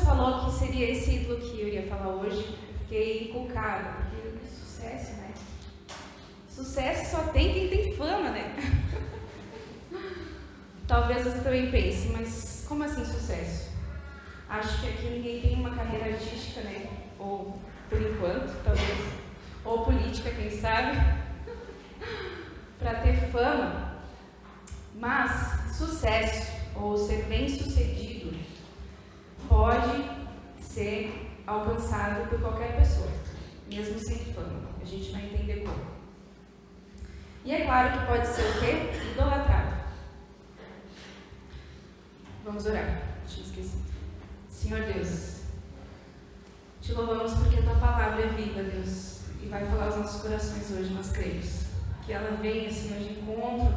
falou que seria esse ídolo que eu ia falar hoje, eu fiquei inculcada, porque sucesso, né? Sucesso só tem quem tem fama, né? Talvez você também pense, mas como assim sucesso? Acho que aqui ninguém tem uma carreira artística, né? Ou, por enquanto, talvez, ou política, quem sabe, para ter fama. Mas sucesso, ou ser bem-sucedido, pode ser alcançado por qualquer pessoa, mesmo sem fama. A gente vai entender como. E é claro que pode ser o quê? Idolatrado. Vamos orar. Tinha esquecido. Senhor Deus, te louvamos porque a tua palavra é viva, Deus, e vai falar aos nossos corações hoje, nós cremos. Que ela venha, Senhor, de encontro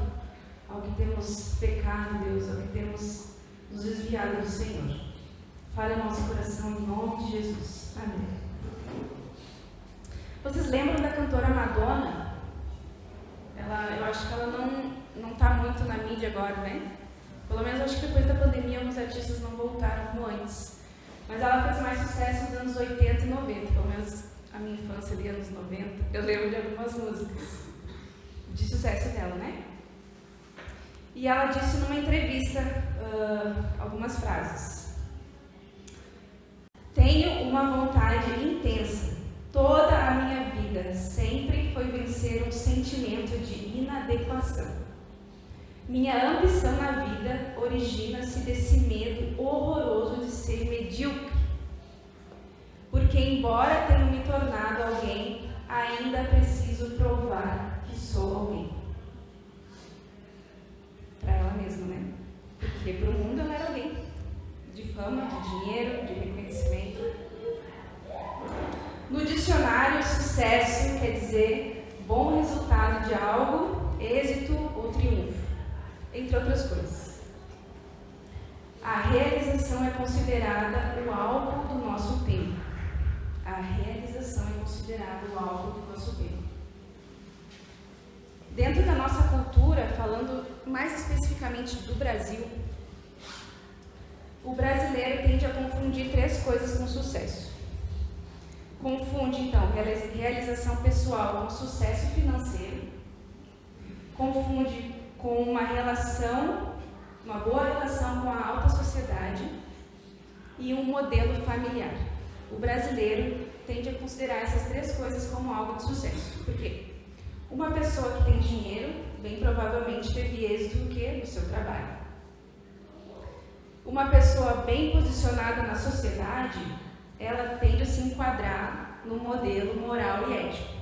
ao que temos pecado, Deus, ao que temos nos desviado do Senhor. Fale ao nosso coração em nome de Jesus. Amém. Vocês lembram da cantora Madonna? Eu acho que ela não está muito na mídia agora, né? Pelo menos acho que depois da pandemia alguns artistas não voltaram como antes. Mas ela fez mais sucesso nos anos 80 e 90, pelo menos a minha infância ali, anos 90. Eu lembro de algumas músicas de sucesso dela, né? E ela disse numa entrevista algumas frases. Tenho uma vontade intensa. Toda a minha vida sempre foi vencer um sentimento de inadequação. Minha ambição na vida origina-se desse medo horroroso de ser medíocre. Porque, embora tenha me tornado alguém, ainda preciso provar que sou alguém. Para ela mesma, né? Porque para o mundo ela era alguém. De fama, de dinheiro, de reconhecimento. No dicionário, sucesso quer dizer bom resultado de algo, êxito ou triunfo, entre outras coisas. A realização é considerada o alvo do nosso tempo. A realização é considerada o alvo do nosso tempo. Dentro da nossa cultura, falando mais especificamente do Brasil, o brasileiro tende a confundir três coisas com sucesso. Confunde, então, realização pessoal com sucesso financeiro. Confunde com uma boa relação com a alta sociedade e um modelo familiar. O brasileiro tende a considerar essas três coisas como algo de sucesso. Por quê? Uma pessoa que tem dinheiro, bem provavelmente teve êxito no seu trabalho. Uma pessoa bem posicionada na sociedade, ela tende a se enquadrar no modelo moral e ético.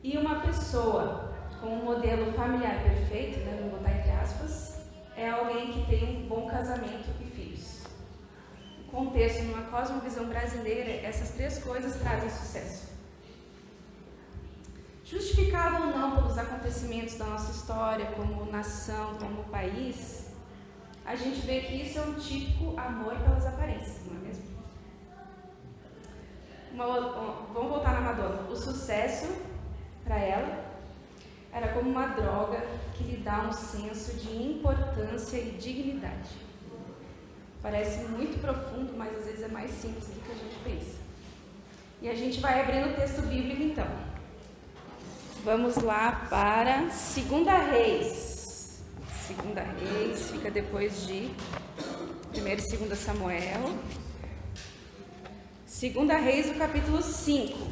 E uma pessoa com um modelo familiar perfeito, vou botar entre aspas, é alguém que tem um bom casamento e filhos. No contexto, numa cosmovisão brasileira, essas três coisas trazem sucesso. Justificado ou não pelos acontecimentos da nossa história, como nação, como país, a gente vê que isso é um típico amor pelas aparências, não é mesmo? Vamos voltar na Madonna. O sucesso, para ela, era como uma droga que lhe dá um senso de importância e dignidade. Parece muito profundo, mas às vezes é mais simples do que a gente pensa. E a gente vai abrindo o texto bíblico então. Vamos lá para 2 Reis. 2 Reis fica depois de 1 e 2 Samuel. 2 Reis, o capítulo 5.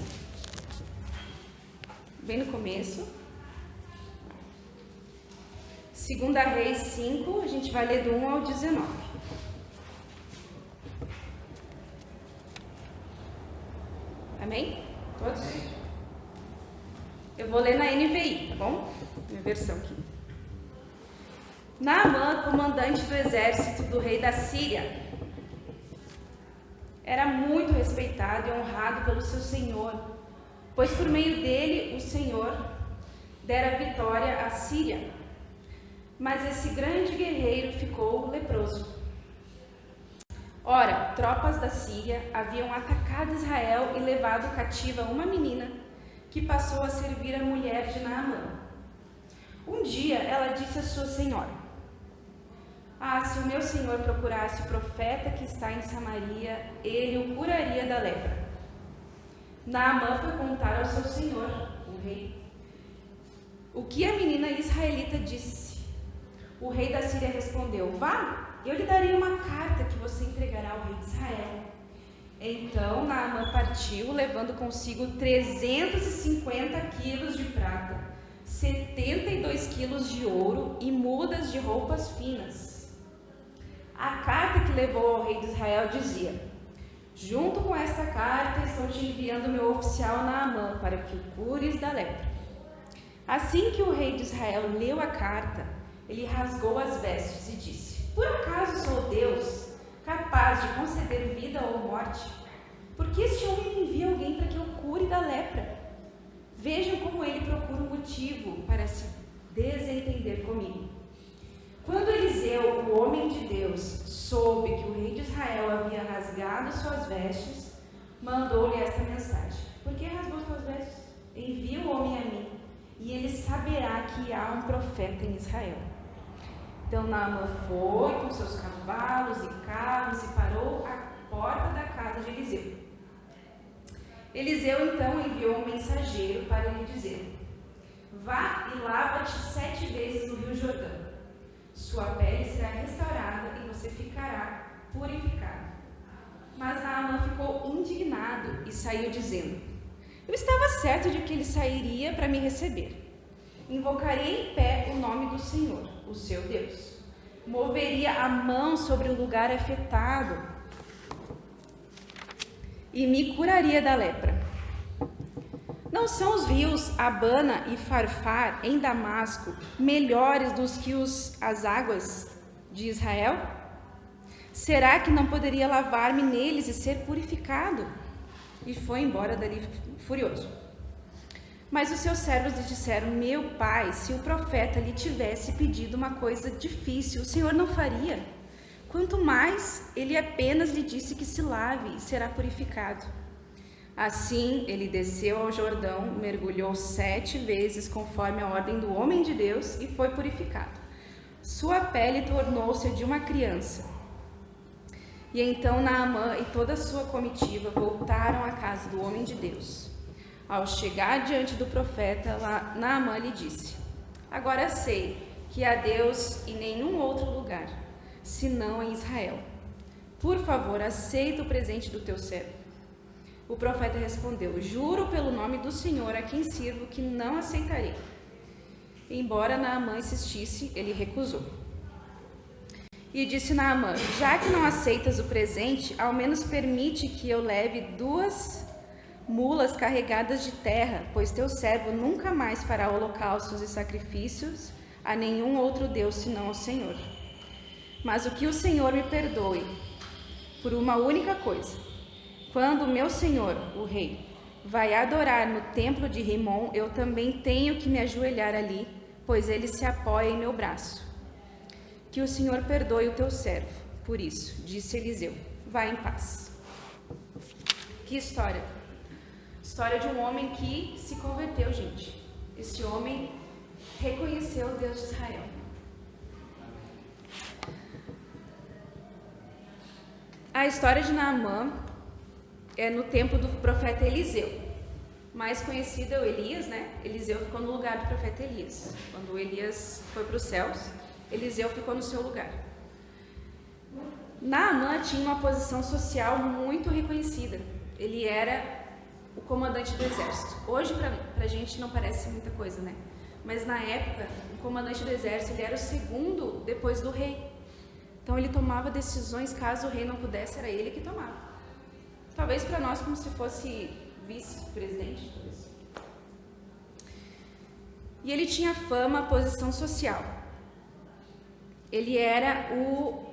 Bem no começo. 2 Reis 5, a gente vai ler do 1 ao 19. Amém? Todos? Eu vou ler na NVI, tá bom? Minha versão aqui. Naamã, comandante do exército do rei da Síria, era muito respeitado e honrado pelo seu senhor, pois por meio dele o Senhor dera vitória à Síria. Mas esse grande guerreiro ficou leproso. Ora, tropas da Síria haviam atacado Israel e levado cativa uma menina que passou a servir a mulher de Naamã. Um dia ela disse à sua senhora: Ah, se o meu senhor procurasse o profeta que está em Samaria, ele o curaria da lepra. Naamã foi contar ao seu senhor, o rei, o que a menina israelita disse. O rei da Síria respondeu: vá, eu lhe darei uma carta que você entregará ao rei de Israel. Então Naamã partiu, levando consigo 350 quilos de prata, 72 quilos de ouro e mudas de roupas finas. A carta que levou ao rei de Israel dizia: junto com esta carta estou te enviando meu oficial Naamã para que o cures da lepra. Assim que o rei de Israel leu a carta, ele rasgou as vestes e disse: por acaso sou Deus, capaz de conceder vida ou morte? Porque este homem me envia alguém para que eu cure da lepra. Vejam como ele procura um motivo para se desentender comigo. Quando Eliseu, o homem de Deus, soube que o rei de Israel havia rasgado suas vestes, mandou-lhe esta mensagem: por que rasgou suas vestes? Envia o homem a mim, e ele saberá que há um profeta em Israel. Então Naamã foi com seus cavalos e carros e parou à porta da casa de Eliseu. Eliseu então enviou um mensageiro para lhe dizer: vá e lava-te 7 vezes no rio Jordão. Sua pele será restaurada e você ficará purificado. Mas Naamã ficou indignado e saiu dizendo: eu estava certo de que ele sairia para me receber. Invocaria em pé o nome do Senhor, o seu Deus. Moveria a mão sobre o lugar afetado e me curaria da lepra. Não são os rios Abana e Farfar, em Damasco, melhores do que as águas de Israel? Será que não poderia lavar-me neles e ser purificado? E foi embora dali furioso. Mas os seus servos lhe disseram: meu pai, se o profeta lhe tivesse pedido uma coisa difícil, o Senhor não faria. Quanto mais, ele apenas lhe disse que se lave e será purificado. Assim, ele desceu ao Jordão, mergulhou 7 vezes conforme a ordem do homem de Deus e foi purificado. Sua pele tornou-se de uma criança. E então Naamã e toda a sua comitiva voltaram à casa do homem de Deus. Ao chegar diante do profeta, Naamã lhe disse: agora sei que há Deus em nenhum outro lugar, senão em Israel. Por favor, aceita o presente do teu servo. O profeta respondeu: juro pelo nome do Senhor a quem sirvo que não aceitarei. Embora Naamã insistisse, ele recusou. E disse Naamã: já que não aceitas o presente, ao menos permite que eu leve 2 mulas carregadas de terra, pois teu servo nunca mais fará holocaustos e sacrifícios a nenhum outro Deus senão ao Senhor. Mas o que o Senhor me perdoe por uma única coisa: quando o meu senhor, o rei, vai adorar no templo de Rimon, eu também tenho que me ajoelhar ali, pois ele se apoia em meu braço. Que o Senhor perdoe o teu servo. Por isso, disse Eliseu: vá em paz. Que história! História de um homem que se converteu, gente. Este homem reconheceu o Deus de Israel. A história de Naamã é no tempo do profeta Eliseu. Mais conhecido é o Elias, né? Eliseu ficou no lugar do profeta Elias. Quando Elias foi para os céus, Eliseu ficou no seu lugar. Naamã tinha uma posição social muito reconhecida. Ele era o comandante do exército. Hoje, para a gente, não parece muita coisa, né? Mas na época, o comandante do exército, ele era o segundo depois do rei. Então, ele tomava decisões, caso o rei não pudesse, era ele que tomava. Talvez para nós como se fosse vice-presidente, talvez. E ele tinha fama, posição social. Ele era o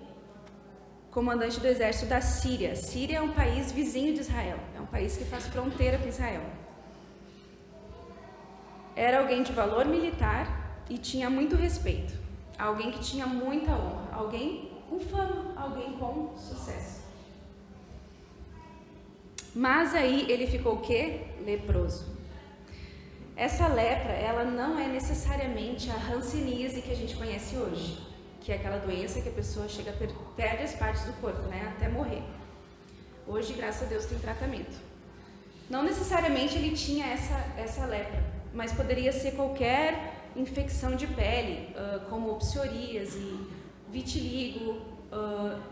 comandante do exército da Síria. Síria é um país vizinho de Israel, é um país que faz fronteira com Israel. Era alguém de valor militar e tinha muito respeito. Alguém que tinha muita honra, alguém com fama, alguém com sucesso. Mas aí ele ficou o quê? Leproso. Essa lepra, ela não é necessariamente a hanseníase que a gente conhece hoje, que é aquela doença que a pessoa perde as partes do corpo, né, até morrer. Hoje, graças a Deus, tem tratamento. Não necessariamente ele tinha essa lepra, mas poderia ser qualquer infecção de pele, como psoríase, vitiligo,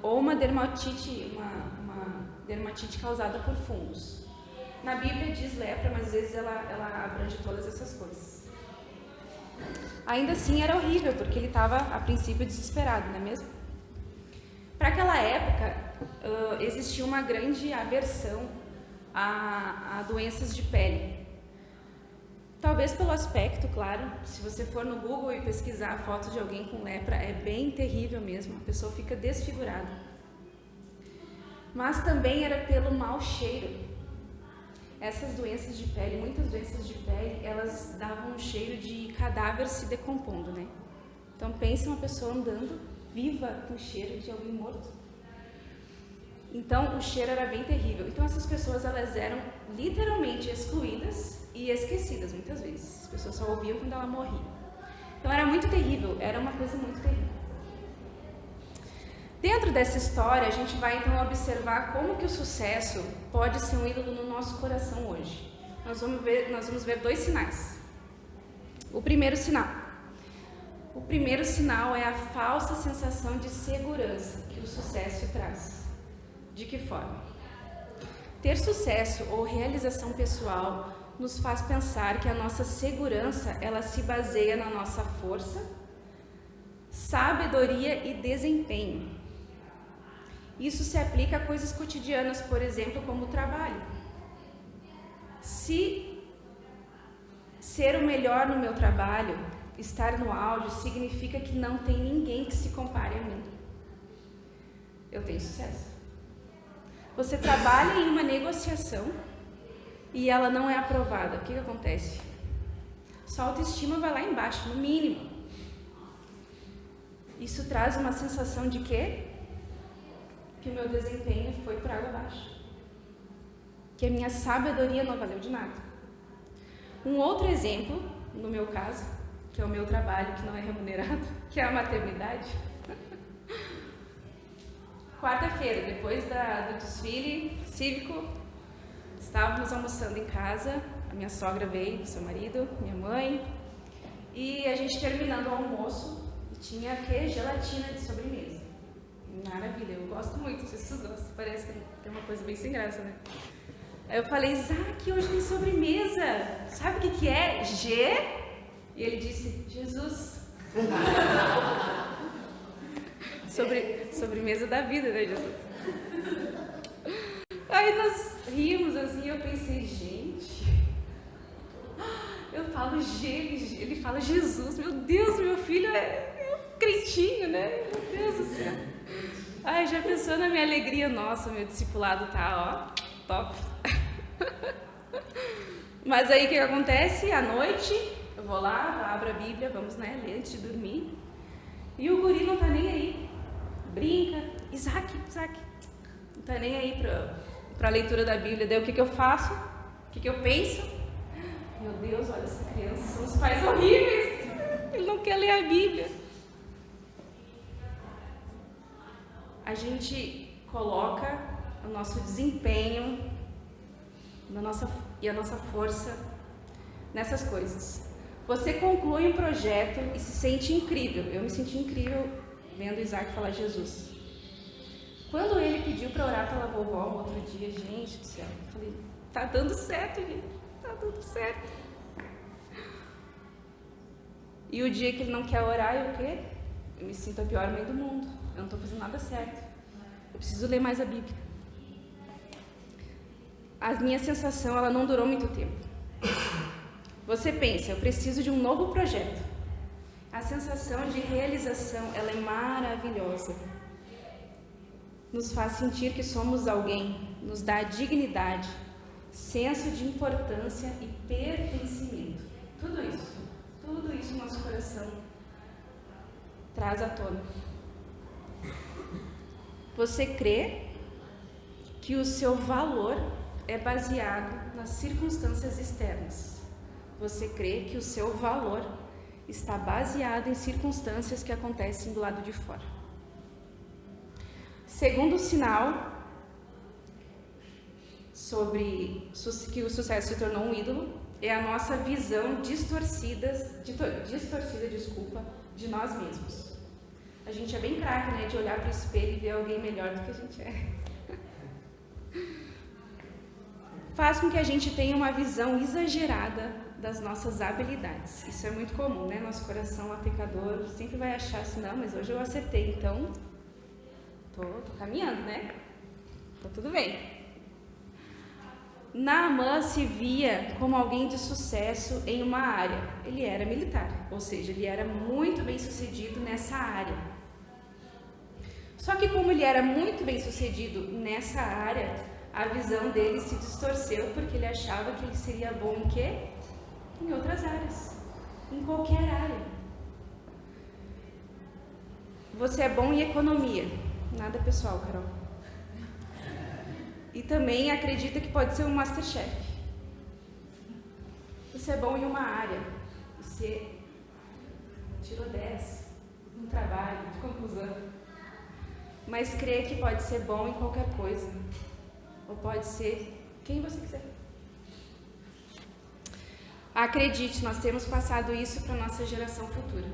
ou uma dermatite causada por fungos. Na Bíblia diz lepra, mas às vezes ela abrange todas essas coisas. Ainda assim era horrível, porque ele estava a princípio desesperado, não é mesmo? Para aquela época existia uma grande aversão a doenças de pele. Talvez pelo aspecto, claro. Se você for no Google e pesquisar a foto de alguém com lepra, é bem terrível mesmo, a pessoa fica desfigurada. Mas também era pelo mau cheiro. Essas doenças de pele, muitas doenças de pele, elas davam um cheiro de cadáver se decompondo, né? Então pense uma pessoa andando viva com cheiro de alguém morto. Então o cheiro era bem terrível. Então essas pessoas, elas eram literalmente excluídas e esquecidas muitas vezes. As pessoas só ouviam quando ela morria. Então era muito terrível, era uma coisa muito terrível. Dentro dessa história, a gente vai então observar como que o sucesso pode ser um ídolo no nosso coração hoje. Nós vamos ver 2 sinais. O primeiro sinal é a falsa sensação de segurança que o sucesso traz. De que forma? Ter sucesso ou realização pessoal nos faz pensar que a nossa segurança, ela se baseia na nossa força, sabedoria e desempenho. Isso se aplica a coisas cotidianas, por exemplo, como o trabalho. Se ser o melhor no meu trabalho, estar no auge, significa que não tem ninguém que se compare a mim, eu tenho sucesso. Você trabalha em uma negociação e ela não é aprovada, o que acontece? Sua autoestima vai lá embaixo, no mínimo. Isso traz uma sensação de quê? Que o meu desempenho foi por água abaixo, que a minha sabedoria não valeu de nada. Um outro exemplo, no meu caso, que é o meu trabalho que não é remunerado, que é a maternidade. Quarta-feira, depois do desfile cívico, estávamos almoçando em casa, a minha sogra veio, seu marido, minha mãe, e a gente terminando o almoço, e tinha gelatina de sobremesa. Maravilha, eu gosto muito, não sei se vocês gostam, parece que é uma coisa bem sem graça, né? Aí eu falei, Isaac, hoje tem sobremesa, sabe o que é? G? E ele disse, Jesus. Sobremesa da vida, né, Jesus? Aí nós rimos assim, eu pensei, gente, eu falo G, ele fala Jesus, meu Deus, meu filho é um crentinho, né? Meu Deus do céu. Ai, já pensou na minha alegria? Nossa, meu discipulado tá, ó, top. Mas aí o que acontece? À noite, eu vou lá, abro a Bíblia, vamos, né, ler antes de dormir. E o guri não tá nem aí. Brinca, Isaac, não tá nem aí pra leitura da Bíblia. Daí o que eu faço? O que eu penso? Meu Deus, olha essa criança, são os pais horríveis. Ele não quer ler a Bíblia. A gente coloca o nosso desempenho e a nossa força nessas coisas. Você conclui um projeto e se sente incrível. Eu me senti incrível vendo Isaac falar Jesus. Quando ele pediu para orar pela vovó no outro dia, gente do céu, eu falei, tá dando certo, gente, tá dando certo. E o dia que ele não quer orar, eu o quê? Eu me sinto a pior mãe do mundo. Eu não estou fazendo nada certo. Eu preciso ler mais a Bíblia. A minha sensação, ela não durou muito tempo. Você pensa, eu preciso de um novo projeto. A sensação de realização, ela é maravilhosa. Nos faz sentir que somos alguém, nos dá dignidade, senso de importância e pertencimento. Tudo isso no nosso coração traz à tona. Você crê que o seu valor é baseado nas circunstâncias externas. Você crê que o seu valor está baseado em circunstâncias que acontecem do lado de fora. Segundo sinal sobre que o sucesso se tornou um ídolo é a nossa visão distorcida de nós mesmos. A gente é bem craque, né, de olhar para o espelho e ver alguém melhor do que a gente é. Faz com que a gente tenha uma visão exagerada das nossas habilidades. Isso é muito comum, né? Nosso coração lá pecador sempre vai achar assim, não, mas hoje eu acertei, então tô caminhando, né? Tá tudo bem. Naamã se via como alguém de sucesso em uma área. Ele era militar, ou seja, ele era muito bem sucedido nessa área. Só que como ele era muito bem sucedido nessa área, a visão dele se distorceu porque ele achava que ele seria bom em quê? Em outras áreas, em qualquer área. Você é bom em economia. Nada pessoal, Carol. E também acredita que pode ser um Masterchef. Você é bom em uma área. Você tirou 10 no trabalho, de conclusão. Mas crê que pode ser bom em qualquer coisa. Ou pode ser quem você quiser. Acredite, nós temos passado isso para a nossa geração futura.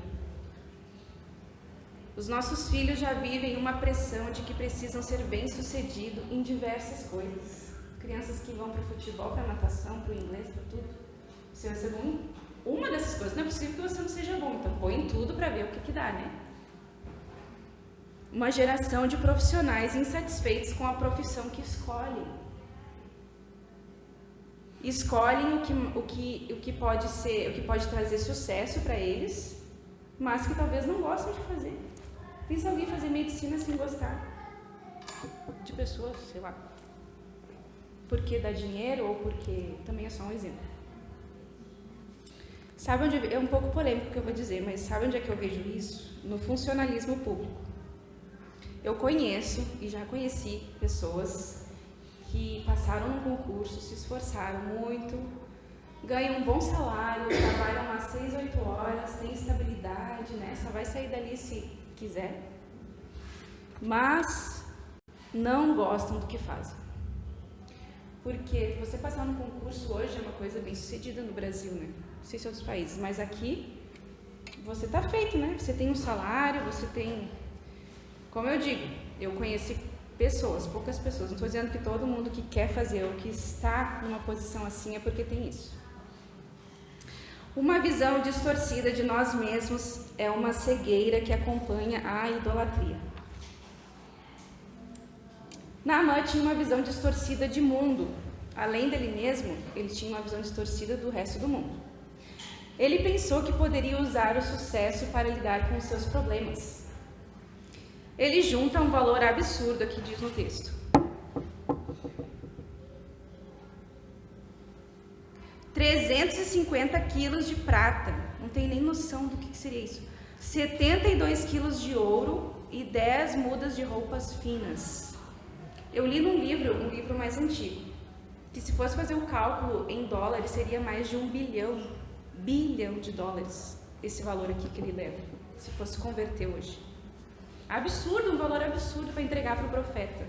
Os nossos filhos já vivem uma pressão de que precisam ser bem-sucedidos em diversas coisas. Crianças que vão para o futebol, para a natação, para o inglês, para tudo. Você vai ser bom em uma dessas coisas. Não é possível que você não seja bom. Então põe em tudo para ver o que dá, né? Uma geração de profissionais insatisfeitos com a profissão que escolhem. Escolhem o que pode trazer sucesso para eles, mas que talvez não gostem de fazer. Pensa alguém fazer medicina sem gostar de pessoas, sei lá. Porque dá dinheiro ou porque também é só um exemplo. Sabe onde é um pouco polêmico o que eu vou dizer, mas sabe onde é que eu vejo isso? No funcionalismo público. Eu conheço e já conheci pessoas que passaram no concurso, se esforçaram muito, ganham um bom salário, trabalham umas 6, 8 horas, têm estabilidade, né? Só vai sair dali se quiser, mas não gostam do que fazem. Porque você passar no concurso hoje é uma coisa bem sucedida no Brasil, né? Não sei se em outros países, mas aqui você tá feito, né? Você tem um salário, você tem... Como eu digo, eu conheci pessoas, poucas pessoas, não estou dizendo que todo mundo que quer fazer ou que está numa posição assim é porque tem isso. Uma visão distorcida de nós mesmos é uma cegueira que acompanha a idolatria. Naamã tinha uma visão distorcida de mundo. Além dele mesmo, ele tinha uma visão distorcida do resto do mundo. Ele pensou que poderia usar o sucesso para lidar com os seus problemas. Ele junta um valor absurdo, aqui diz no texto. 350 quilos de prata, não tem nem noção do que seria isso. 72 quilos de ouro e 10 mudas de roupas finas. Eu li num livro, um livro mais antigo, que se fosse fazer o cálculo em dólares, seria mais de $1 bilhão de dólares, esse valor aqui que ele leva, se fosse converter hoje. Absurdo, um valor absurdo para entregar para o profeta.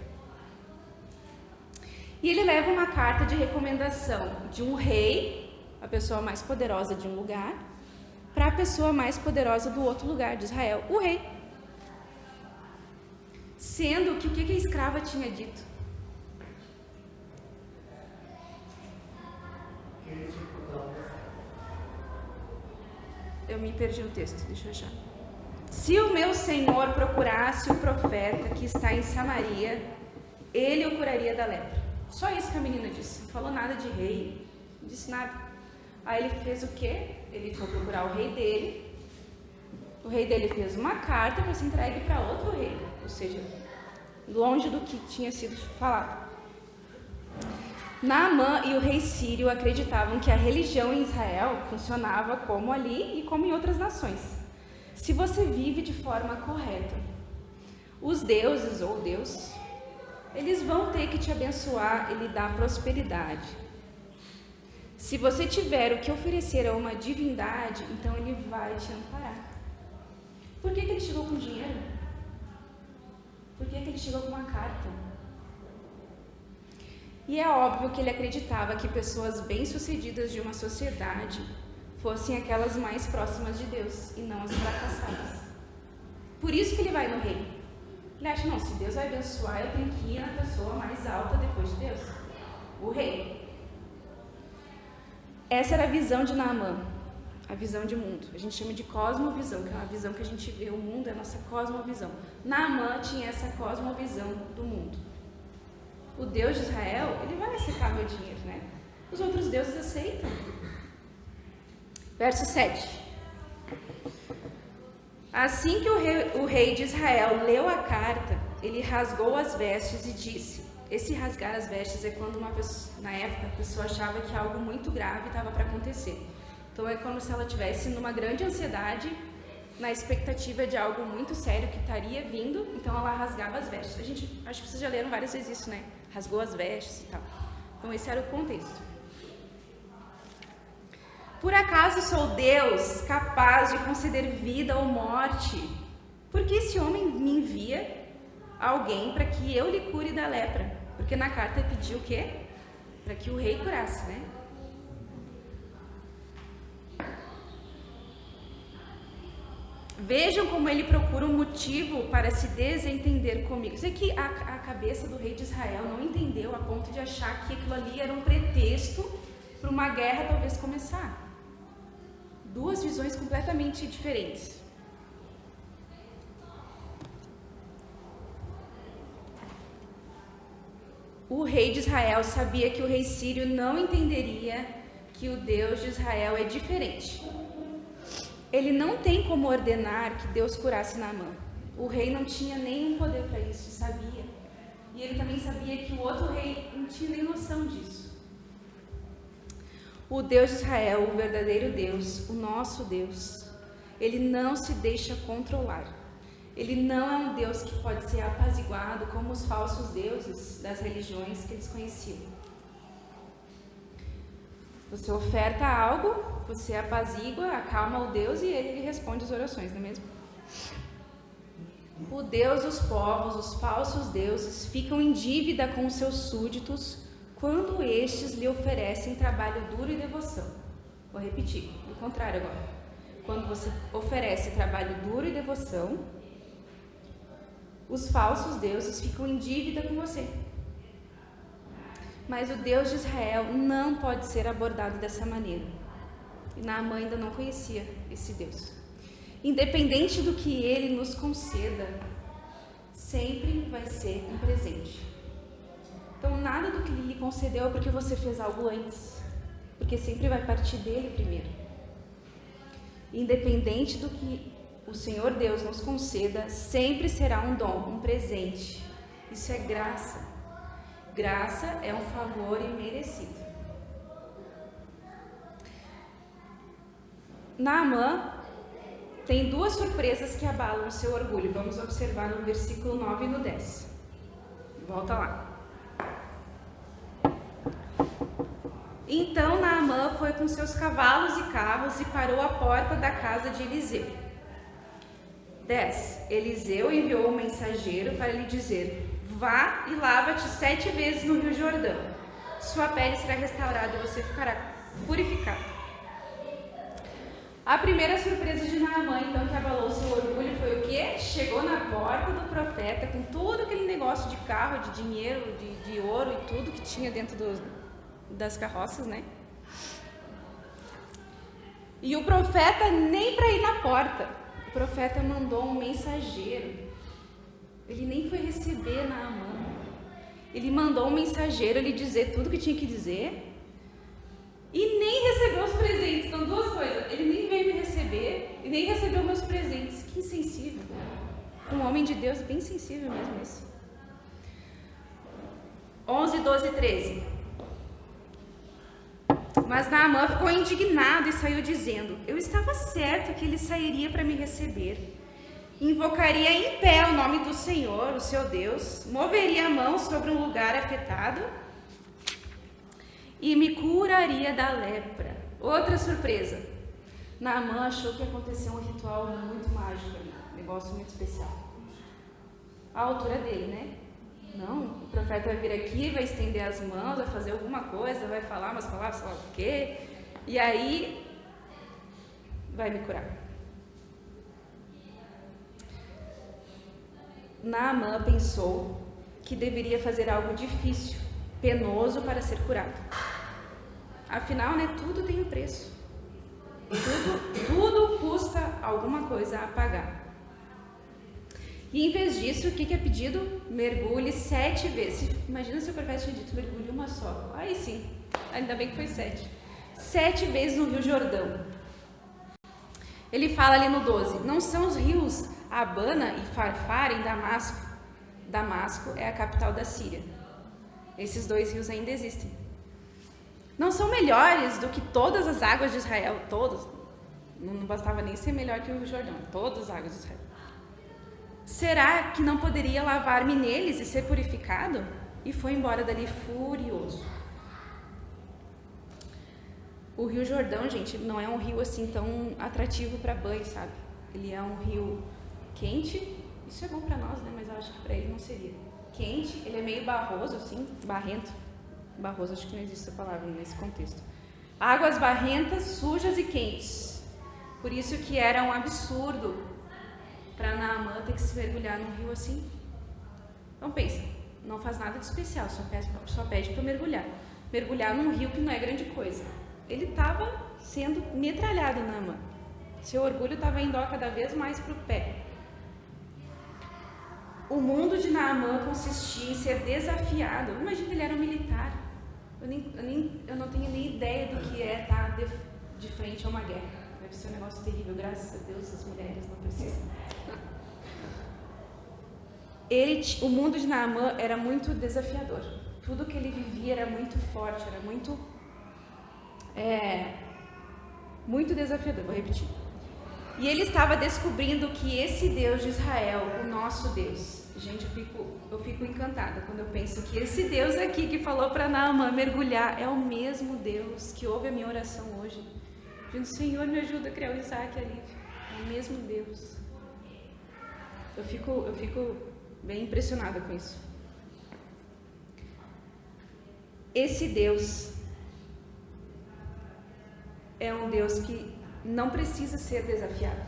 E ele leva uma carta de recomendação de um rei, a pessoa mais poderosa de um lugar, para a pessoa mais poderosa do outro lugar, de Israel, o rei. Sendo que o que a escrava tinha dito? Eu me perdi no texto, deixa eu achar. Se o meu senhor procurasse o profeta que está em Samaria, ele o curaria da lepra. Só isso que a menina disse, não falou nada de rei, não disse nada. Aí ele fez o quê? Ele foi procurar o rei dele. O rei dele fez uma carta para ser entregue para outro rei, ou seja, longe do que tinha sido falado. Naamã e o rei sírio acreditavam que a religião em Israel funcionava como ali e como em outras nações. Se você vive de forma correta, os deuses ou Deus, eles vão ter que te abençoar e lhe dar prosperidade. Se você tiver o que oferecer a uma divindade, então ele vai te amparar. Por que ele chegou com dinheiro? Por que ele chegou com uma carta? E é óbvio que ele acreditava que pessoas bem-sucedidas de uma sociedade fossem aquelas mais próximas de Deus e não as fracassadas. Por isso que ele vai no rei. Ele acha, não, se Deus vai abençoar, eu tenho que ir na pessoa mais alta depois de Deus, o rei. Essa era a visão de Naamã, a visão de mundo. A gente chama de cosmovisão, que é uma visão que a gente vê o mundo, é a nossa cosmovisão. Naamã tinha essa cosmovisão do mundo. O Deus de Israel, ele vai aceitar meu dinheiro, né? Os outros deuses aceitam. Verso 7. Assim que o rei de Israel leu a carta, ele rasgou as vestes e disse... Esse rasgar as vestes é quando uma pessoa, na época, a pessoa achava que algo muito grave estava para acontecer. Então é como se ela estivesse numa grande ansiedade, na expectativa de algo muito sério que estaria vindo, então ela rasgava as vestes. Acho que vocês já leram várias vezes isso, né? Rasgou as vestes e tal. Então esse era o contexto. Por acaso sou Deus capaz de conceder vida ou morte? Por que esse homem me envia alguém para que eu lhe cure da lepra? Porque na carta ele pediu o quê? Para que o rei curasse, né? Vejam como ele procura um motivo para se desentender comigo. Isso aqui, a cabeça do rei de Israel não entendeu a ponto de achar que aquilo ali era um pretexto para uma guerra talvez começar. Duas visões completamente diferentes. O rei de Israel sabia que o rei sírio não entenderia que o Deus de Israel é diferente. Ele não tem como ordenar que Deus curasse Naamã. O rei não tinha nenhum poder para isso, sabia. E ele também sabia que o outro rei não tinha nem noção disso. O Deus de Israel, o verdadeiro Deus, o nosso Deus, ele não se deixa controlar. Ele não é um Deus que pode ser apaziguado como os falsos deuses das religiões que eles conheciam. Você oferta algo, você apazigua, acalma o Deus e ele lhe responde as orações, não é mesmo? O Deus dos povos, os falsos deuses, ficam em dívida com os seus súditos quando estes lhe oferecem trabalho duro e devoção. Vou repetir, o contrário agora. Quando você oferece trabalho duro e devoção, os falsos deuses ficam em dívida com você. Mas o Deus de Israel não pode ser abordado dessa maneira. E Naamã ainda não conhecia esse Deus. Independente do que ele nos conceda, sempre vai ser um presente. Então, nada do que ele lhe concedeu é porque você fez algo antes. Porque sempre vai partir dele primeiro. Independente do que o Senhor Deus nos conceda, sempre será um dom, um presente. Isso é graça. Graça é um favor imerecido. Naamã tem duas surpresas que abalam o seu orgulho. Vamos observar no versículo 9 e no 10. Volta lá. Então Naamã foi com seus cavalos e carros e parou à porta da casa de Eliseu. 10. Eliseu enviou um mensageiro para lhe dizer: vá e lava-te 7 vezes no Rio Jordão. Sua pele será restaurada e você ficará purificado. A primeira surpresa de Naamã, então, que abalou seu orgulho foi o quê? Chegou na porta do profeta com todo aquele negócio de carro, de dinheiro, de ouro e tudo que tinha dentro das carroças, né? E o profeta nem para ir na porta. O profeta mandou um mensageiro. Ele nem foi receber Naamã. Ele mandou um mensageiro lhe dizer tudo que tinha que dizer e nem recebeu os presentes. Então, duas coisas. Ele nem veio me receber e nem recebeu meus presentes. Que insensível. Um homem de Deus bem sensível mesmo isso. 11, 12 e 13. Mas Naamã ficou indignado e saiu dizendo: eu estava certo que ele sairia para me receber. Invocaria em pé o nome do Senhor, o seu Deus, moveria a mão sobre um lugar afetado e me curaria da lepra. Outra surpresa. Naamã achou que ia acontecer um ritual muito mágico ali, um negócio muito especial. A altura dele, né? Não, o profeta vai vir aqui, vai estender as mãos, vai fazer alguma coisa, vai falar umas palavras, sei lá o quê, e aí vai me curar. Naamã pensou que deveria fazer algo difícil, penoso para ser curado. Afinal, né, tudo tem um preço. Tudo custa alguma coisa a pagar. E em vez disso, o que é pedido? Mergulhe 7 vezes. Imagina se o profeta tinha dito mergulhe uma só. Aí sim, ainda bem que foi 7. 7 vezes no Rio Jordão. Ele fala ali no 12, não são os rios Abana e Farfar em Damasco. Damasco é a capital da Síria. Esses 2 rios ainda existem. Não são melhores do que todas as águas de Israel, todos. Não bastava nem ser melhor que o Rio Jordão, todas as águas de Israel. Será que não poderia lavar-me neles e ser purificado? E foi embora dali furioso. O Rio Jordão, gente, não é um rio assim tão atrativo para banho, sabe? Ele é um rio quente, isso é bom para nós, né? Mas eu acho que para ele não seria. Quente, ele é meio barroso, assim, barrento. Barroso, acho que não existe essa palavra nesse contexto. Águas barrentas, sujas e quentes. Por isso que era um absurdo para Naamã ter que se mergulhar num rio assim. Então pensa, não faz nada de especial, só pede para mergulhar. Mergulhar num rio que não é grande coisa. Ele estava sendo metralhado, Naamã. Seu orgulho estava indo cada vez mais para o pé. O mundo de Naamã consistia em ser desafiado. Imagina, ele era um militar. Eu não tenho nem ideia do que é estar de frente a uma guerra. Deve ser um negócio terrível, graças a Deus as mulheres não precisam. O mundo de Naamã era muito desafiador. Tudo que ele vivia era muito forte, era muito desafiador, vou repetir. E ele estava descobrindo que esse Deus de Israel, o nosso Deus, gente, eu fico encantada quando eu penso que esse Deus aqui que falou para Naamã mergulhar é o mesmo Deus que ouve a minha oração hoje. Dizendo, Senhor, me ajuda a criar o Isaac ali. É o mesmo Deus. Eu fico bem impressionada com isso. Esse Deus é um Deus que não precisa ser desafiado.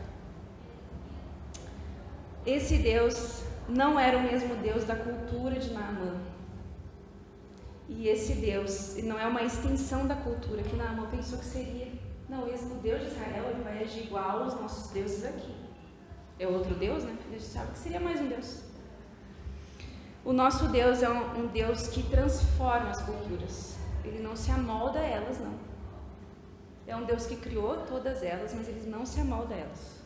Esse Deus não era o mesmo Deus da cultura de Naamã. E esse Deus não é uma extensão da cultura que Naamã pensou que seria. Não, esse Deus de Israel ele vai agir igual aos nossos deuses aqui. É outro Deus, né? A gente sabe que seria mais um Deus. O nosso Deus é um Deus que transforma as culturas. Ele não se amolda a elas, não. É um Deus que criou todas elas, mas ele não se amolda a elas.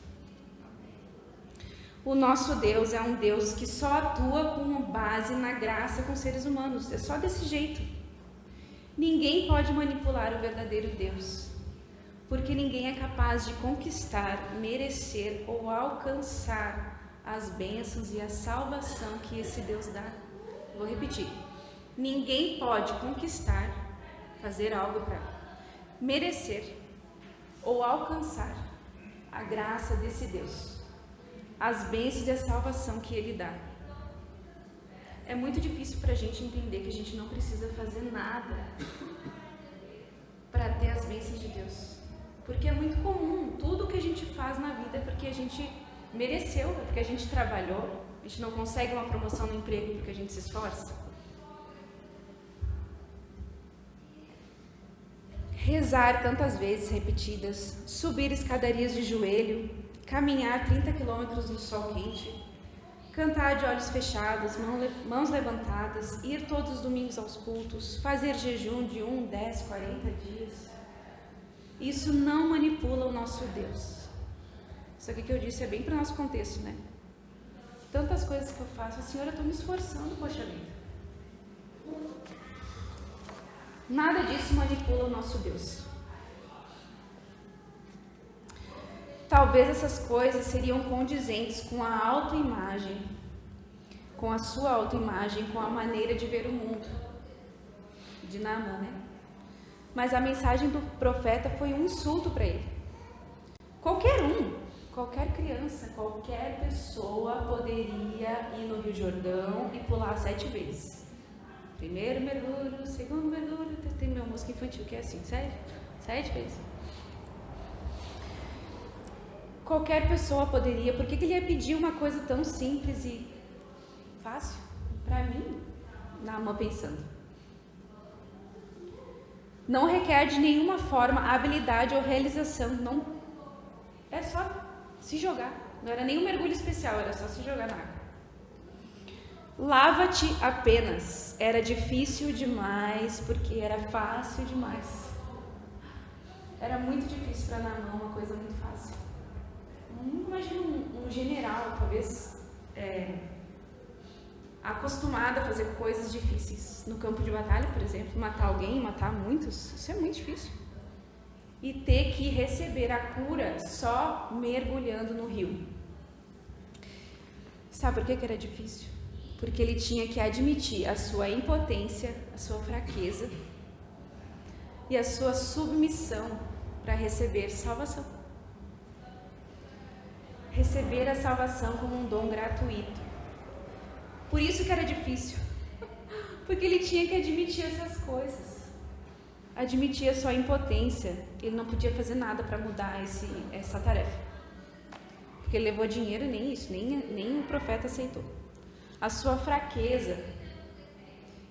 O nosso Deus é um Deus que só atua com base na graça com seres humanos. É só desse jeito. Ninguém pode manipular o verdadeiro Deus, porque ninguém é capaz de conquistar, merecer ou alcançar as bênçãos e a salvação que esse Deus dá. Vou repetir. Ninguém pode conquistar, fazer algo para merecer ou alcançar a graça desse Deus, as bênçãos e a salvação que Ele dá. É muito difícil para a gente entender que a gente não precisa fazer nada para ter as bênçãos de Deus. Porque é muito comum, tudo que a gente faz na vida é porque a gente mereceu, é porque a gente trabalhou. A gente não consegue uma promoção no emprego porque a gente se esforça. Rezar tantas vezes repetidas, subir escadarias de joelho, caminhar 30 quilômetros no sol quente, cantar de olhos fechados, mãos levantadas, ir todos os domingos aos cultos, fazer jejum de 1, 10, 40 dias. Isso não manipula o nosso Deus. Isso aqui que eu disse é bem para o nosso contexto, né? Tantas coisas que eu faço, Senhor, eu estou me esforçando, poxa vida. Nada disso manipula o nosso Deus. Talvez essas coisas seriam condizentes com a autoimagem, com a sua autoimagem, com a maneira de ver o mundo de Naamã, né? mas a mensagem do profeta foi um insulto para ele. Qualquer criança, qualquer pessoa poderia ir no Rio Jordão e pular 7 vezes. Primeiro mergulho, segundo mergulho, tem meu música infantil que é assim, 7 vezes. Qualquer pessoa poderia, por que ele ia pedir uma coisa tão simples e fácil? Para mim, Naamã pensando. Não requer de nenhuma forma habilidade ou realização, não, é só se jogar. Não era nem um mergulho especial, era só se jogar na água. Lava-te apenas. Era difícil demais, porque era fácil demais. Era muito difícil para Naamã, uma coisa muito fácil. Imagina um general, talvez, acostumado a fazer coisas difíceis. No campo de batalha, por exemplo, matar alguém, matar muitos, isso é muito difícil. E ter que receber a cura só mergulhando no rio. Sabe por que era difícil? Porque ele tinha que admitir a sua impotência, a sua fraqueza e a sua submissão para receber salvação. Receber a salvação como um dom gratuito. Por isso que era difícil. Porque ele tinha que admitir essas coisas. Admitir a sua impotência. Ele não podia fazer nada para mudar essa tarefa. Porque ele levou dinheiro, nem isso, nem o profeta aceitou. A sua fraqueza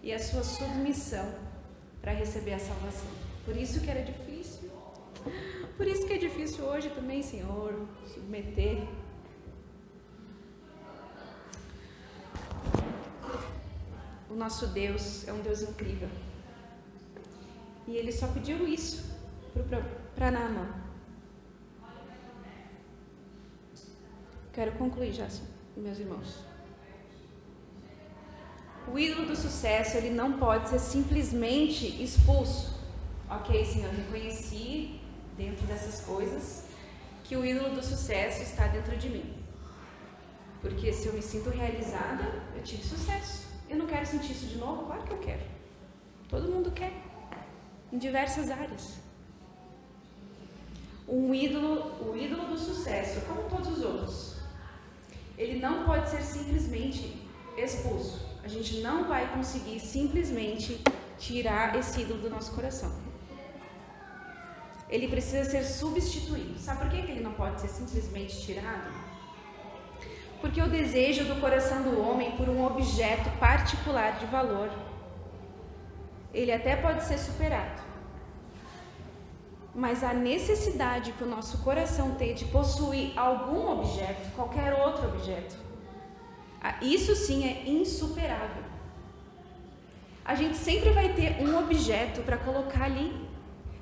e a sua submissão para receber a salvação. Por isso que era difícil. Por isso que é difícil hoje também, Senhor, submeter. O nosso Deus é um Deus incrível. E ele só pediu isso para Naamã. Quero concluir já, meus irmãos. O ídolo do sucesso, ele não pode ser simplesmente expulso. Ok, Senhor, reconheci dentro dessas coisas que o ídolo do sucesso está dentro de mim. Porque se eu me sinto realizada, eu tive sucesso. Eu não quero sentir isso de novo? Claro que eu quero. Todo mundo quer. Em diversas áreas. O ídolo do sucesso, como todos os outros, ele não pode ser simplesmente expulso. A gente não vai conseguir simplesmente tirar esse ídolo do nosso coração. Ele precisa ser substituído. Sabe por que ele não pode ser simplesmente tirado? Porque o desejo do coração do homem por um objeto particular de valor, ele até pode ser superado. Mas a necessidade que o nosso coração tem de possuir algum objeto, qualquer outro objeto, isso sim é insuperável. A gente sempre vai ter um objeto para colocar ali.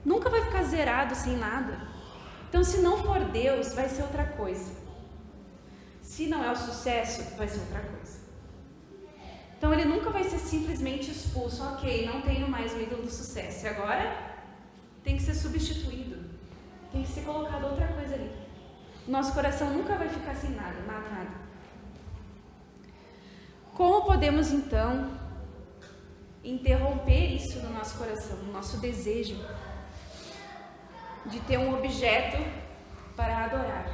Nunca vai ficar zerado sem nada. Então, se não for Deus, vai ser outra coisa. Se não é o sucesso, vai ser outra coisa. Então, ele nunca vai ser simplesmente expulso. Ok, não tenho mais o ídolo do sucesso. E agora, tem que ser substituído. Tem que ser colocado outra coisa ali. Nosso coração nunca vai ficar sem nada, nada. Como podemos, então, interromper isso no nosso coração, no nosso desejo de ter um objeto para adorar?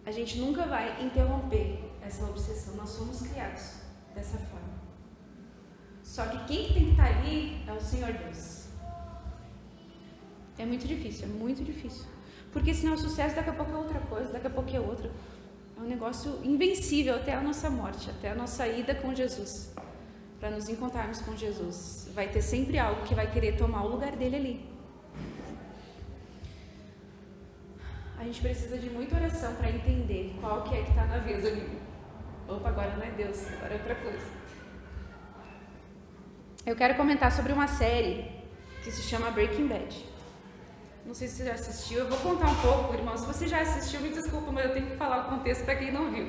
A gente nunca vai interromper essa obsessão. Nós somos criados dessa forma. Só que quem tem que estar ali é o Senhor Deus. É muito difícil. Porque senão o sucesso daqui a pouco é outra coisa, daqui a pouco é outra. É um negócio invencível até a nossa morte, até a nossa ida com Jesus. Para nos encontrarmos com Jesus. Vai ter sempre algo que vai querer tomar o lugar dele ali. A gente precisa de muita oração para entender qual que é que está na vez ali. Opa, agora não é Deus, agora é outra coisa. Eu quero comentar sobre uma série que se chama Breaking Bad. Não sei se você já assistiu, eu vou contar um pouco, irmão. Se você já assistiu, me desculpa, mas eu tenho que falar o contexto para quem não viu.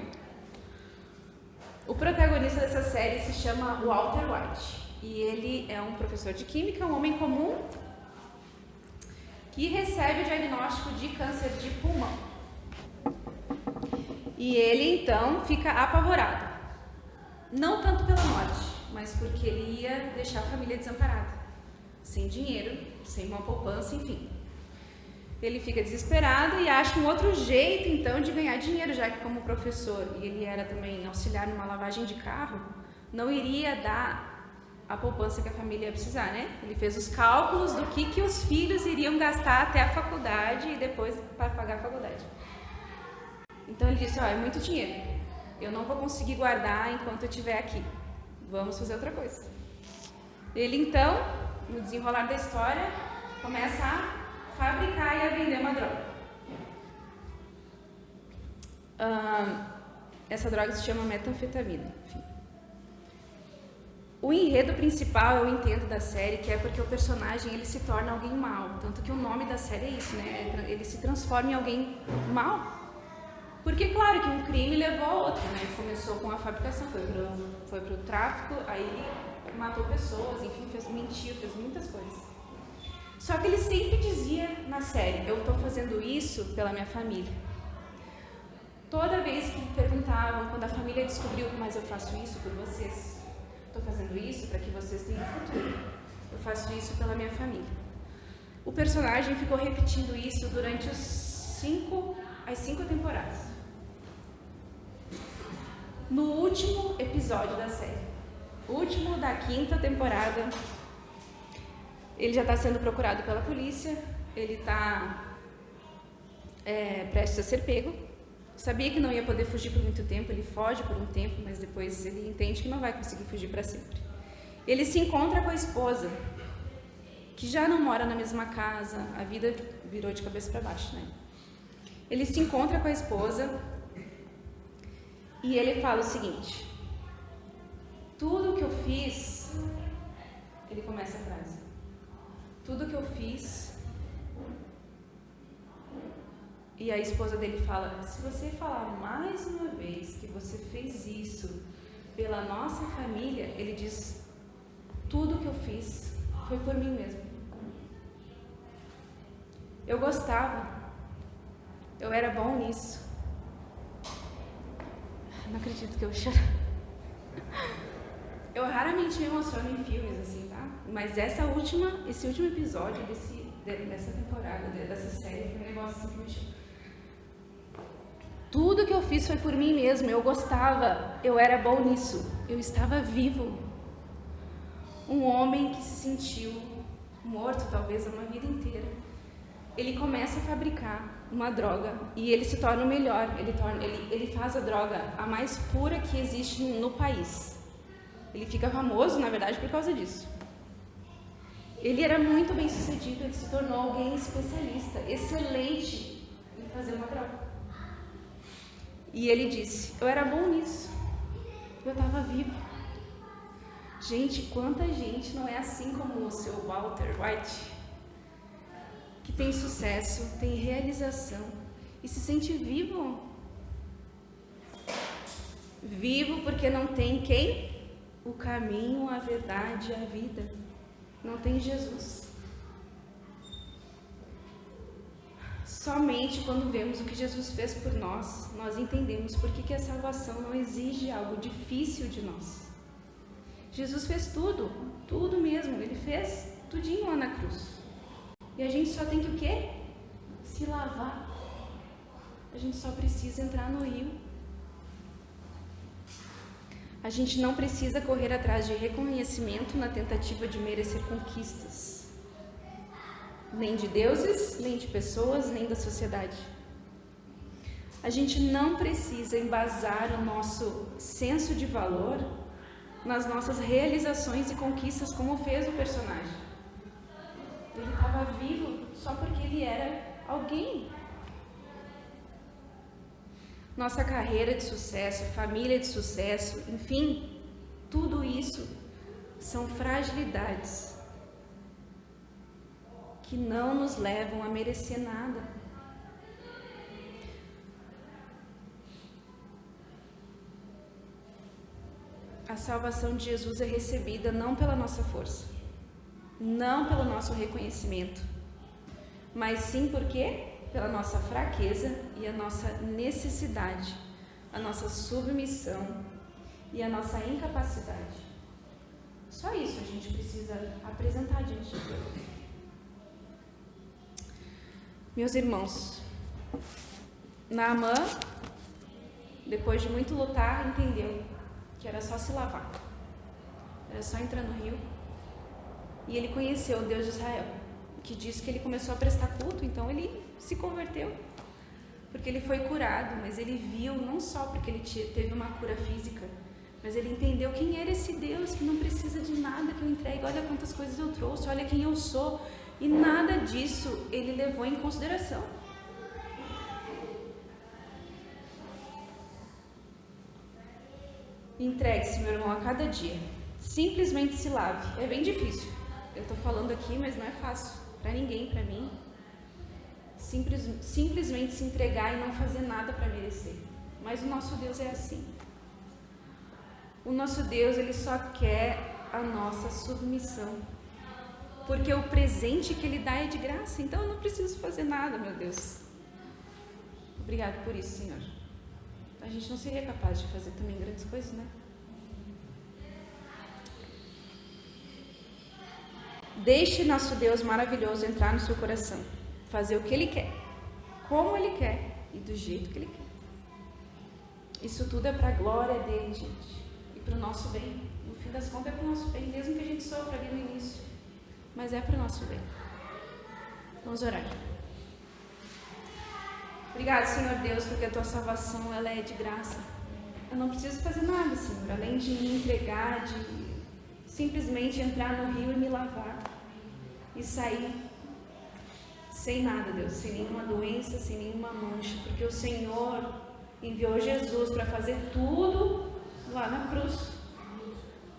O protagonista dessa série se chama Walter White. E ele é um professor de química, um homem comum, que recebe o diagnóstico de câncer de pulmão. E ele, então, fica apavorado. Não tanto pela morte, mas porque ele ia deixar a família desamparada. sem dinheiro, sem uma poupança, enfim. Ele fica desesperado e acha um outro jeito, então, de ganhar dinheiro, já que como professor, e ele era também auxiliar numa lavagem de carro, não iria dar a poupança que a família ia precisar, né? Ele fez os cálculos do que os filhos iriam gastar até a faculdade e depois para pagar a faculdade. Então ele disse, é muito dinheiro, eu não vou conseguir guardar enquanto eu estiver aqui, vamos fazer outra coisa. Ele então, no desenrolar da história, começa a fabricar e a vender uma droga. Essa droga se chama metanfetamina. Enfim. O enredo principal, eu entendo da série, que é porque o personagem ele se torna alguém mau. Tanto que o nome da série é isso, né? Ele se transforma em alguém mau. Porque, claro, que um crime levou a outro, né? Começou com a fabricação, foi pro tráfico, aí ele matou pessoas, enfim, mentiu, fez muitas coisas. Só que ele sempre dizia na série, eu estou fazendo isso pela minha família. Toda vez que perguntavam, quando a família descobriu, mas eu faço isso por vocês. Estou fazendo isso para que vocês tenham futuro. Eu faço isso pela minha família. O personagem ficou repetindo isso durante as 5 temporadas. No último episódio da série, último da 5ª temporada, ele já está sendo procurado pela polícia, ele está prestes a ser pego. Sabia que não ia poder fugir por muito tempo, ele foge por um tempo, mas depois ele entende que não vai conseguir fugir para sempre. Ele se encontra com a esposa, que já não mora na mesma casa, a vida virou de cabeça para baixo, né? Ele se encontra com a esposa e ele fala o seguinte, tudo que eu fiz, ele começa a frase, tudo que eu fiz, e a esposa dele fala, se você falar mais uma vez que você fez isso pela nossa família, ele diz, tudo que eu fiz foi por mim mesmo. Eu gostava, eu era bom nisso. Não acredito que eu choro. Eu raramente me emociono em filmes assim, tá? Mas esse último episódio dessa temporada, dessa série, foi um negócio assim que me chama. Tudo que eu fiz foi por mim mesmo, eu gostava, eu era bom nisso, eu estava vivo. Um homem que se sentiu morto talvez uma vida inteira, ele começa a fabricar uma droga e ele se torna o melhor, ele faz a droga a mais pura que existe no país. Ele fica famoso, na verdade, por causa disso. Ele era muito bem sucedido, ele se tornou alguém especialista, excelente em fazer uma droga. E ele disse, eu era bom nisso, eu estava vivo. Gente, quanta gente não é assim como o seu Walter White, que tem sucesso, tem realização e se sente vivo. Vivo porque não tem quem? O caminho, a verdade, a vida. Não tem Jesus. Somente quando vemos o que Jesus fez por nós, nós entendemos por que a salvação não exige algo difícil de nós. Jesus fez tudo, tudo mesmo, Ele fez tudinho lá na cruz. E a gente só tem que o quê? Se lavar. A gente só precisa entrar no rio. A gente não precisa correr atrás de reconhecimento na tentativa de merecer conquistas. Nem de deuses, nem de pessoas, nem da sociedade. A gente não precisa embasar o nosso senso de valor nas nossas realizações e conquistas como fez o personagem. Ele estava vivo só porque ele era alguém. Nossa carreira de sucesso, família de sucesso, enfim, tudo isso são fragilidades que não nos levam a merecer nada. A salvação de Jesus é recebida não pela nossa força, não pelo nosso reconhecimento, mas sim por quê? Pela nossa fraqueza e a nossa necessidade, a nossa submissão e a nossa incapacidade. Só isso a gente precisa apresentar diante de Deus. Meus irmãos, Naamã, depois de muito lutar, entendeu que era só se lavar. Era só entrar no rio. E ele conheceu o Deus de Israel, que diz que ele começou a prestar culto, então ele se converteu. Porque ele foi curado, mas ele viu, não só porque ele teve uma cura física, mas ele entendeu quem era esse Deus que não precisa de nada que eu entregue. Olha quantas coisas eu trouxe, olha quem eu sou. E nada disso ele levou em consideração. Entregue-se, meu irmão, a cada dia. Simplesmente se lave. É bem difícil. Eu estou falando aqui, mas não é fácil. Para ninguém, para mim. Simplesmente se entregar e não fazer nada para merecer. Mas o nosso Deus é assim. O nosso Deus, ele só quer a nossa submissão. Porque o presente que ele dá é de graça. Então eu não preciso fazer nada, meu Deus. Obrigado por isso, Senhor. A gente não seria capaz de fazer também grandes coisas, né? Deixe nosso Deus maravilhoso entrar no seu coração. Fazer o que Ele quer, como Ele quer e do jeito que Ele quer. Isso tudo é para a glória dEle, gente. E para o nosso bem. No fim das contas é para o nosso bem, mesmo que a gente sofra ali no início. Mas é para o nosso bem. Vamos orar. Obrigado, Senhor Deus, porque a Tua salvação ela é de graça. Eu não preciso fazer nada, Senhor, além de me entregar, de simplesmente entrar no rio e me lavar. E sair sem nada, Deus, sem nenhuma doença, sem nenhuma mancha, porque o Senhor enviou Jesus para fazer tudo lá na cruz.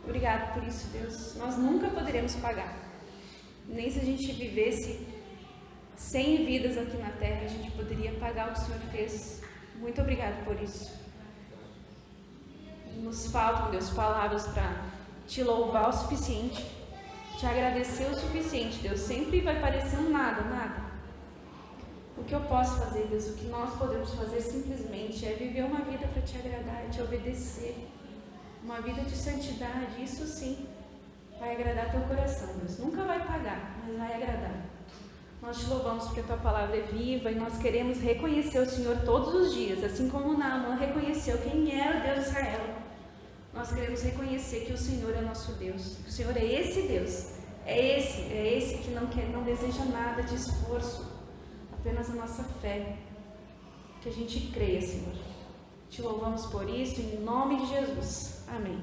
Obrigado por isso, Deus. Nós nunca poderemos pagar, nem se a gente vivesse 100 vidas aqui na terra, a gente poderia pagar o que o Senhor fez. Muito obrigado por isso. Nos faltam, Deus, palavras para te louvar o suficiente, te agradecer o suficiente, Deus. Sempre vai parecer nada. O que eu posso fazer, Deus, o que nós podemos fazer simplesmente é viver uma vida para te agradar, é te obedecer. Uma vida de santidade, isso sim vai agradar teu coração, Deus. Nunca vai pagar, mas vai agradar. Nós te louvamos porque a tua palavra é viva e nós queremos reconhecer o Senhor todos os dias, assim como Naamã reconheceu quem era o Deus de Israel. Nós queremos reconhecer que o Senhor é nosso Deus, que o Senhor é esse Deus, é esse que não deseja nada de esforço, apenas a nossa fé, que a gente creia, Senhor. Te louvamos por isso, em nome de Jesus. Amém.